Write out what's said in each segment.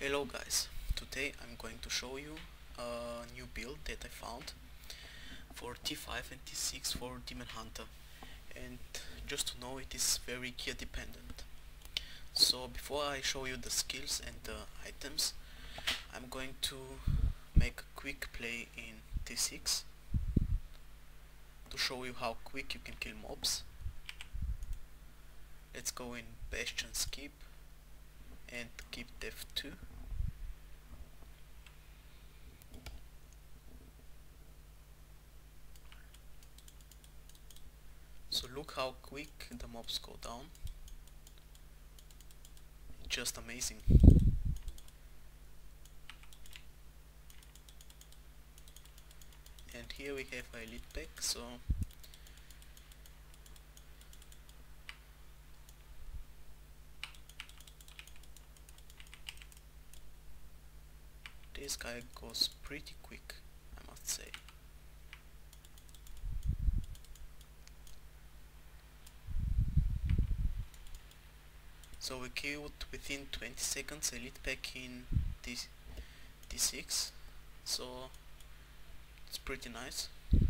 Hello guys, today I'm going to show you a new build that I found for T5 and T6 for Demon Hunter, and just to know, it is very gear dependent. So before I show you the skills and the items, I'm going to make a quick play in T6 to show you how quick you can kill mobs. Let's go in Bastion skip and keep def 2. So look how quick the mobs go down. Just amazing. And here we have a elite pack, so this guy goes pretty quick, I must say. So we killed within 20 seconds elite pack in D6, so it's pretty nice. And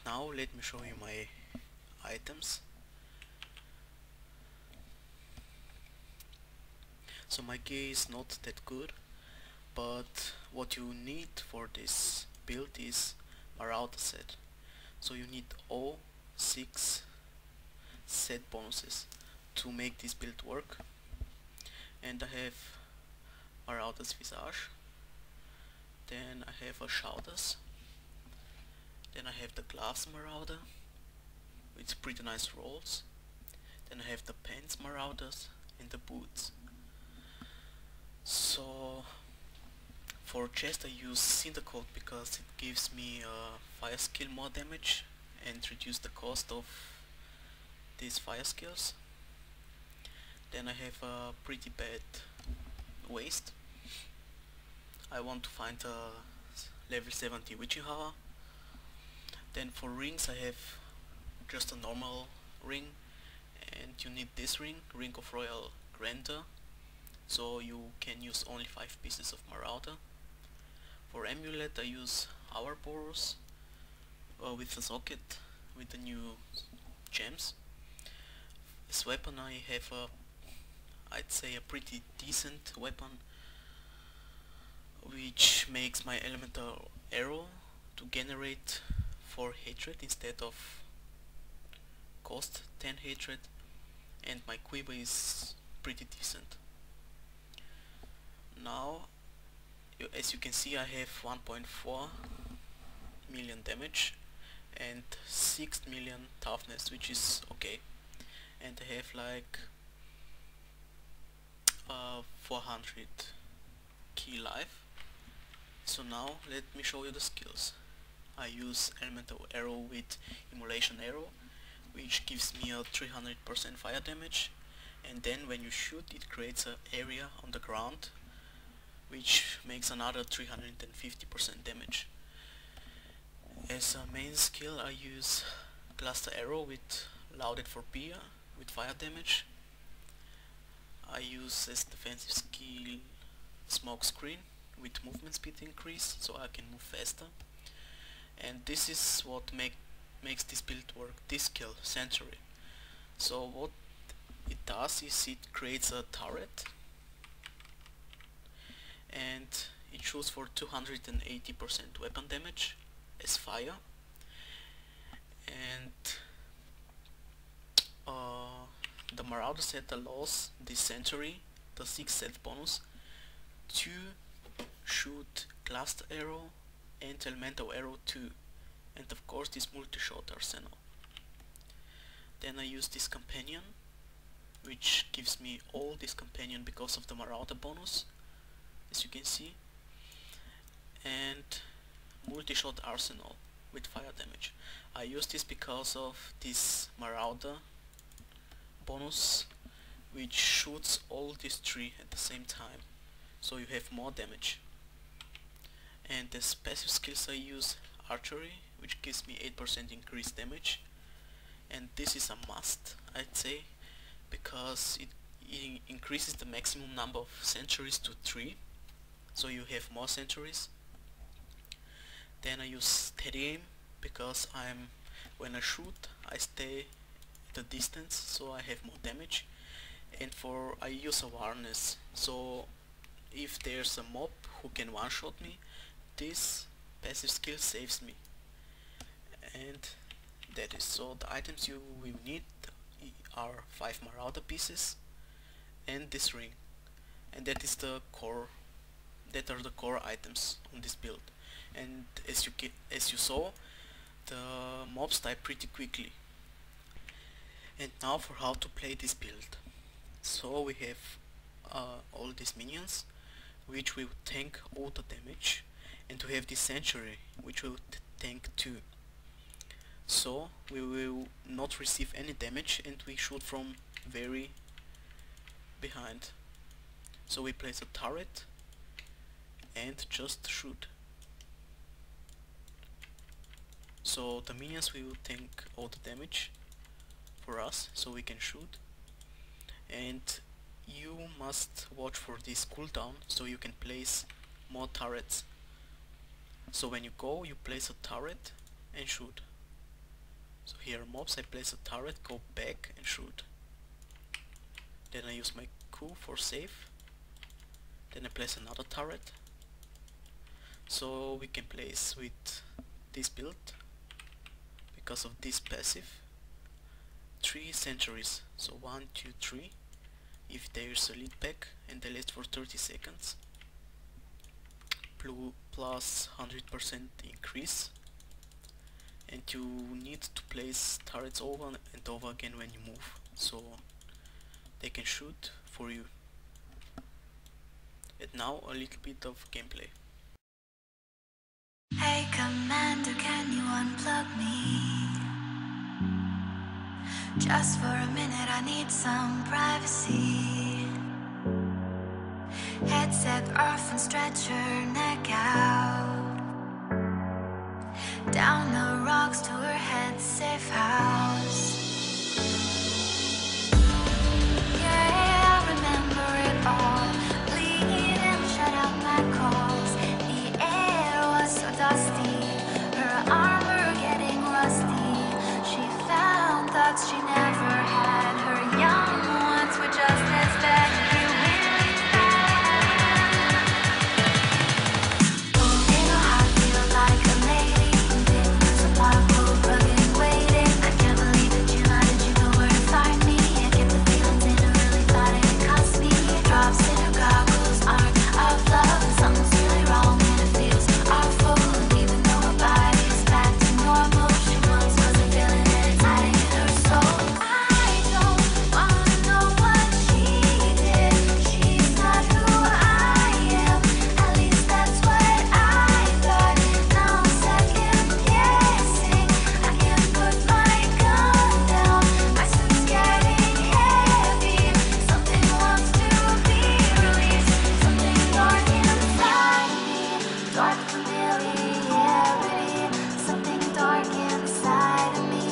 now let me show you my items. So my gear is not that good, but what you need for this build is Marauder set. So you need all 6 set bonuses to make this build work. And I have Marauder's Visage, then I have a Shoulders, then I have the Glass Marauder with pretty nice rolls, then I have the Pants Marauders and the Boots. So for chest I use Cindercoat because it gives me fire skill more damage and reduce the cost of these fire skills. Then I have a pretty bad waist. I want to find a level 70 witching hour. Then for rings I have just a normal ring, and you need this ring of Royal Grandeur, so you can use only 5 pieces of Marauder. For amulet I use Ouroboros with a socket with the new gems. As weapon I have I'd say a pretty decent weapon, which makes my elemental arrow to generate 4 hatred instead of cost 10 hatred, and my quiver is pretty decent. Now as you can see I have 1.4 million damage and 6 million toughness, which is okay, and I have like 400 key life. So now let me show you the skills. I use elemental arrow with immolation arrow, which gives me a 300% fire damage, and then when you shoot it creates an area on the ground which makes another 350% damage. As a main skill I use cluster arrow with loaded for beer with fire damage. I use as defensive skill smoke screen with movement speed increase, so I can move faster. And this is what makes this build work, this skill, Sentry. So what it does is it creates a turret and it shoots for 280% weapon damage as fire, and the Marauder set allows this Sentry, the 6 set bonus, to shoot cluster arrow and elemental arrow too, and of course this multi-shot arsenal. Then I use this companion, which gives me all this companion because of the Marauder bonus, as you can see, and multi-shot arsenal with fire damage. I use this because of this Marauder bonus, which shoots all these 3 at the same time, so you have more damage. And the passive skills I use archery, which gives me 8% increased damage, and this is a must, I'd say, because it increases the maximum number of centuries to 3, so you have more centuries. Then I use steady aim because when I shoot I stay at a distance, so I have more damage. And I use awareness, so if there's a mob who can one-shot me, this passive skill saves me. And that is so. The items you will need are 5 marauder pieces and this ring, and that is the core. That are the core items on this build. And as you saw, the mobs die pretty quickly. And now for how to play this build. So we have all these minions, which will tank all the damage, and we have this Sentry, which will tank 2. So we will not receive any damage and we shoot from very behind. So we place a turret and just shoot. So the minions will tank all the damage for us, so we can shoot. And you must watch for this cooldown so you can place more turrets. So when you go, you place a turret and shoot. So here are mobs, I place a turret, go back and shoot. Then I use my Q for save. Then I place another turret. So we can place with this build, because of this passive, 3 centuries. So 1, 2, 3. If there's a lead pack and they last for 30 seconds. Plus 100% increase. And you need to place turrets over and over again when you move, so they can shoot for you. And now a little bit of gameplay. Hey Commander, can you unplug me? Just for a minute, I need some privacy. Headset off and stretch your neck out. Down the rocks to her head safe house. Yeah, I remember it all. Bleed and shut out my calls. The air was so dusty, her armor getting rusty. She found thoughts she never had. Her young ones were just as bad. You really bad. Oh, little heart, feel like a lady. There's a pothole, rugged waiting. I can't believe that you lied. Did you know where to find me? I kept the feelings in, I really thought it cost me. Drops in her goggles, art of love, and something's really wrong and it feels awful. And even though her body's back to normal, she once wasn't feeling it, it's hiding in her soul. I don't wanna know what she did. She's not who I am. At least that's what I thought. Now I'm second guessing. I can't put my gun down. My suit's getting heavy. Something wants to be released. Something dark inside me. Dark familiarity. Something dark inside of me.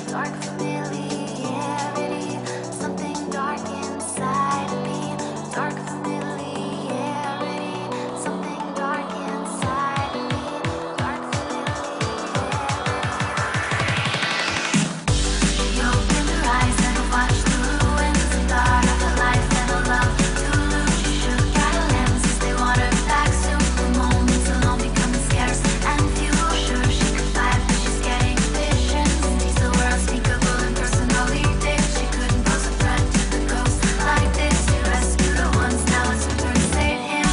Dark familiarity. Something dark inside of me. Dark familiarity. Something dark inside of me. Dark familiarity. She opened her eyes and watched the ruins and thought of a life and a love to lose. She shook out her lenses, they want her back soon. The moments alone becoming scarce and few. Sure she could fight, but she's getting visions. These the world unspeakable and personally thick. She couldn't pose a threat to the ghost like this. She rescued her once, now it's her turn to save him.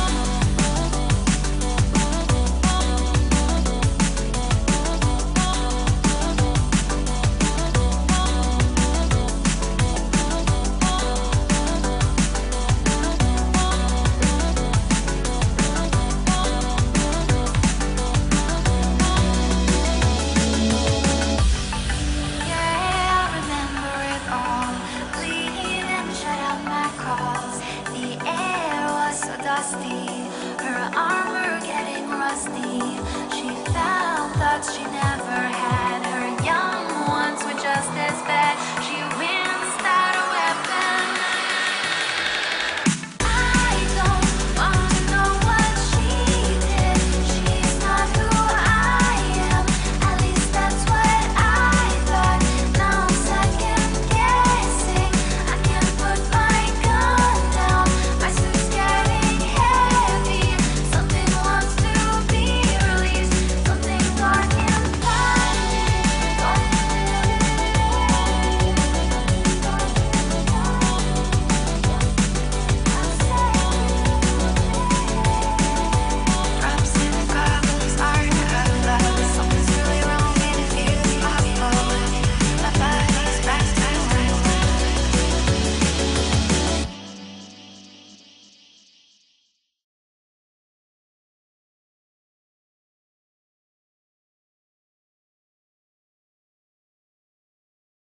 Yeah, I remember it all. Bleed and shut out my calls. The air was so dusty, her armor getting rusty. She found thoughts she never